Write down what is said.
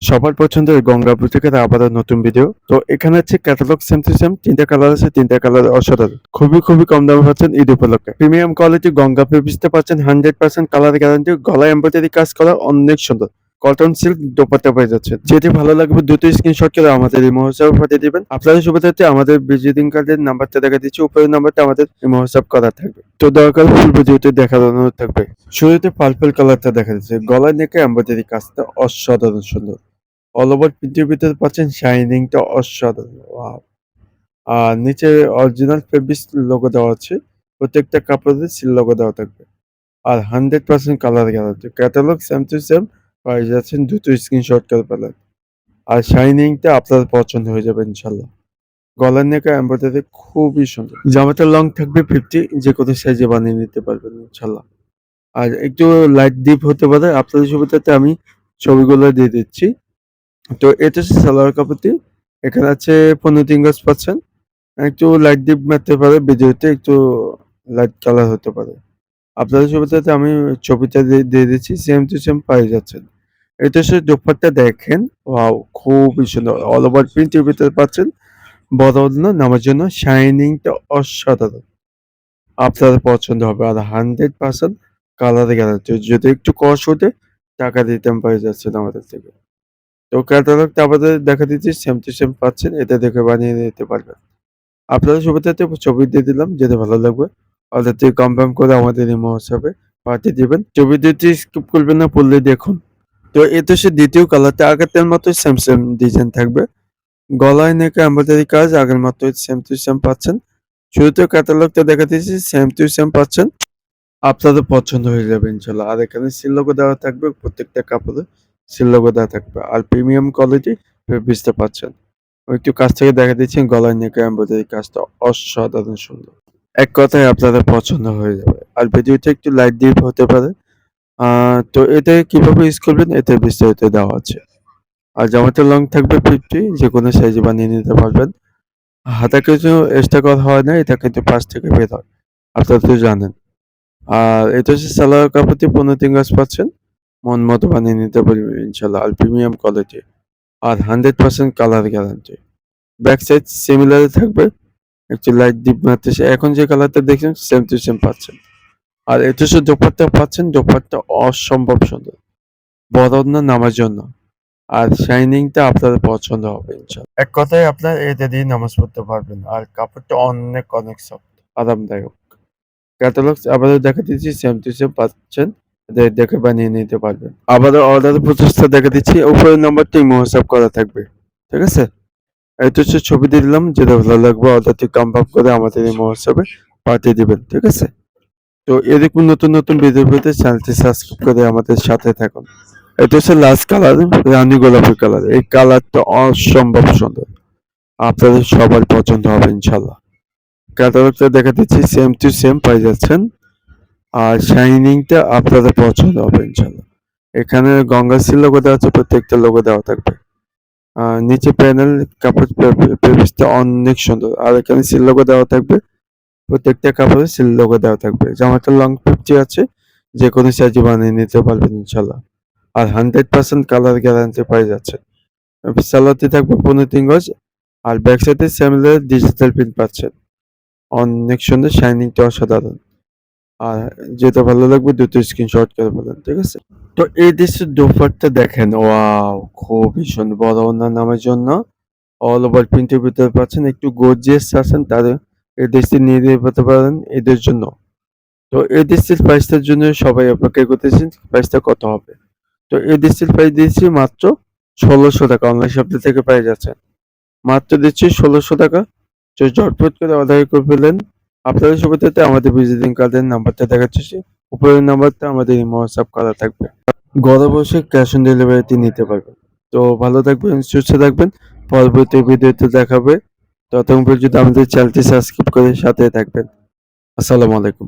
সবার পছন্দের গঙ্গা বুটিকের আবারও নতুন ভিডিও। তো এখানে হচ্ছে ক্যাটালগ সেম টু সেম, ৩টা কালার আছে, ৩টা কালার অসাধারণ। খুবই কম দামে পাচ্ছেন ঈদ উপলক্ষে। প্রিমিয়াম কোয়ালিটি গঙ্গা পেপিসতে পাচ্ছেন 100% কালার গ্যারান্টি, গলায় এমব্রয়ডারি কাজ করা অনেক সুন্দর। কটন সিল্ক দোপাট্টা পেয়ে যাচ্ছেন। যেটি ভালো লাগবে দ্রুত স্ক্রিনশট করে আমাদের ইমো হোয়াটসঅ্যাপে পাঠিয়ে দিবেন। আপনাদের সুবিধার্থে আমাদের ভিজিটিং কার্ডের নাম্বারটা দেখা দিচ্ছি, উপরের নাম্বারটা আমাদের ইমো হোয়াটসঅ্যাপ করা থাকবে। তো দরকার ফুল ভিডিওতে দেখার অনুরোধ থাকবে। শুরুতে পার্পল কালারটা দেখা যাচ্ছে, গলায় নেকে এমব্রয়ডারি কাজটা অসাধারণ সুন্দর। অল ওভার প্রিন্টের ভিতরে পাচ্ছেন শাইনিংটা অসাধারণ। ওয়াও! আর নিচে অরিজিনাল ফেব্রিক্স লোগো দেওয়া আছে। প্রত্যেকটা কাপড়ে সিল লোগো দেওয়া থাকবে। আর 100% colour guarantee. Catalogue same to same পেয়ে যাচ্ছেন, দ্রুত স্ক্রিনশট করে ফেলেন। আর শাইনিংটা আপনার পছন্দ হয়ে যাবে ইনশাল্লাহ। গলার নেকা এমব্রয়ডারি খুবই সুন্দর। জামাটা লং থাকবে 50, যে কোনো সাইজে বানিয়ে নিতে পারবেন ইনশাল্লাহ। আর একটু লাইট ডিপ হতে পারে, আপনাদের সুবিধাতে আমি ছবিগুলো দিয়ে দিচ্ছি। তো এটা হচ্ছে সালোয়ার কাপড়টি। এখানে আছে 15 গজ পাচ্ছেন। একটু লাইট ডিপ মারতে পারে, ভিডিওতে একটু লাইট কালার হতে পারে। আপনাদের সুবিধাতে আমি ছবিটা দিয়ে দিচ্ছি, সেম টু সেম পেয়ে যাচ্ছেন। এটা হচ্ছে দোপাট্টা দেখেন, ওয়াও! খুবই সুন্দর। অল ওভার প্রিন্টের ভিতরে পাচ্ছেন। বড় ওড়না, নামার জন্য শাইনিংটা অসাধারণ। আপনার পছন্দ হবে। আর 100% কালার গ্যারান্টি। যদি একটু কষ ওঠে, টাকা রিটার্ন পেয়ে যাচ্ছেন আমাদের থেকে। তো ক্যাটালগটা আমাদের দেখা দিচ্ছি, সেম টু সেম পাচ্ছেন। এটা দেখে বানিয়ে নিতে পারবেন। আপনাদের সুবিধার্থে ছবি দিয়ে দিলাম, যেটা ভালো লাগবে অর্ডার থেকে কনফার্ম করে আমাদের ইমো হোয়াটসঅ্যাপে পাঠিয়ে দিবেন। ছবি দিতে স্কিপ করবেন না, পড়লে দেখুন। তো এতে সে দ্বিতীয় কালারটা আগেরটার মতোই সেম ডিজাইন থাকবে। গলায় নেকে এমব্রয়ডারি কাজ আগের মতোই সেম টু সেম পাচ্ছেন। শুরুতে ক্যাটালগটা দেখা দিচ্ছি, সেম টু সেম পাচ্ছেন। আপনাদের পছন্দ হয়ে যাবে ইনশাল্লাহ। আর এখানে সিল লোগো দেওয়া থাকবে, প্রত্যেকটা কাপড়ে সিল লোগো দেওয়া থাকবে। আর প্রিমিয়াম কোয়ালিটি বুঝতে পাচ্ছেন। একটু কাছ থেকে দেখা দিচ্ছি, গলায় নেকে এমব্রয়ডারি কাজটা অসাধারণ সুন্দর। এক কথায় আপনাদের পছন্দ হয়ে যাবে। আর ভিডিওটা একটু লাইট ডিপ হতে পারে। তো এটা কিভাবে ইউজ করবেন, এতে বিস্তারিত দেওয়া আছে। আর জামাটা লং থাকবে 50, যে কোনো সাইজে বানিয়ে নিতে পারবেন। হাতা কিছু এক্সট্রা করা হয় না, এটা কিন্তু পাশ থেকে বের হয়। আপনারা তো জানেন। আর এটা হচ্ছে সালোয়ার কাপড়টি 15 গজ পাচ্ছেন। মন মতো বানিয়ে নিতে পারবেন ইনশাল্লাহ। আর প্রিমিয়াম কোয়ালিটি। আর 100% colour guarantee. Back side similar থাকবে। একটু লাইট ডিপ মারতেছে। এখন যে কালারটা দেখছেন সেম টু সেম পাচ্ছেন। আর এটা হচ্ছে দোপাট্টা পাচ্ছেন, দোপাট্টা অসম্ভব সুন্দর। বড় ওড়না, নামার জন্য। আর শাইনিংটা আপনাদের পছন্দ হবে ইনশাল্লাহ। এক কথায় আপনার এটা দিয়ে নামাজ পড়তে পারবেন। আর কাপড়টা অনেক সফট, আরামদায়ক। ক্যাটালগ আবারও দেখা দিচ্ছি, সেম টু সেম পাচ্ছেন। দেখে বানিয়ে নিতে পারবেন। আবারও অর্ডার প্রসেসটা দেখা দিচ্ছি, উপরের নাম্বারটা ইমো হোয়াটসঅ্যাপ করা থাকবে। ঠিক আছে? এটা হচ্ছে ছবি দিয়ে দিলাম, যেটা ভালো লাগবে অর্ডারটি কনফার্ম করে আমাদের ইমো হোয়াটসঅ্যাপে পাঠিয়ে দিবেন। ঠিক আছে? তো এরকম নতুন ভিডিও পেতে চ্যানেলটি সাবস্ক্রাইব করে আমাদের সাথে থাকুন। এটা হচ্ছে লাস্ট কালার, রানী গোলাপি কালার। এই কালারটা অসম্ভব সুন্দর। আপনাদের সবার পছন্দ হবে ইনশাল্লাহ। ক্যাটালগটা দেখা দিচ্ছি, সেম টু সেম পেয়ে যাচ্ছেন। আর শাইনিংটা আপনাদের পছন্দ হবে ইনশাল্লাহ। এখানে গঙ্গা সিল লোগো দেওয়া আছে, প্রত্যেকটা লোগো দেওয়া থাকবে। নিচে প্যানেল কাপড় পেপিসটা অনেক সুন্দর। আর এখানে সিল লোগো দেওয়া থাকবে। প্রত্যেকটা কাপড়ে সিল লোগো দেওয়া থাকবে। জামাটা লং 50 আছে, যে কোনো সাইজে বানিয়ে নিতে পারবেন ইনশাল্লাহ। আর 100% কালার গ্যারান্টি পেয়ে যাচ্ছে। সালোয়ারটি থাকবে 15 গজ। আর ব্যাক সাইডে সিমিলার ডিজিটাল প্রিন্ট পাচ্ছেন। অনেক সুন্দর, শাইনিংটা অসাধারণ। আর যেটা ভালো লাগবে দ্রুত স্ক্রিনশট করে ফেলেন। ঠিক আছে? তো এই দেশের দোপাট্টা দেখেন, ওয়াও! খুবই সুন্দর। বড় ওড়না নামের জন্য অল ওভার প্রিন্টের ভিতরে পাচ্ছেন। একটু গর্জিয়াস আছেন, তাদের এই দেশটি নিয়ে যেতে পারেন এদের জন্য। তো এই দেশটির প্রাইসটার জন্য সবাই অপেক্ষা করতেছেন, প্রাইসটা কত হবে। তো এই দেশটির প্রাইস দিয়েছি মাত্র 1600 টাকা। অনলাইন শপটি থেকে পেয়ে যাচ্ছেন। মাত্র দিচ্ছি 1600 টাকা। তো ঝটপট করে অর্ডার করে ফেলেন। আপনাদের সুবিধাতে আমাদের ভিজিটিং কার্ডের নাম্বারটা দেখাচ্ছি, উপরের নাম্বারটা আমাদের ইমো হোয়াটসঅ্যাপ করা থাকবে। ঘরে বসে ক্যাশ অন ডেলিভারিতে নিতে পারবেন। তো ভালো থাকবেন, সুস্থ থাকবেন। পরবর্তী ভিডিওতে দেখাবে। ততক্ষণ পর্যন্ত আমাদের চ্যানেলটি সাবস্ক্রাইব করে সাথে থাকবেন। আসসালামু আলাইকুম।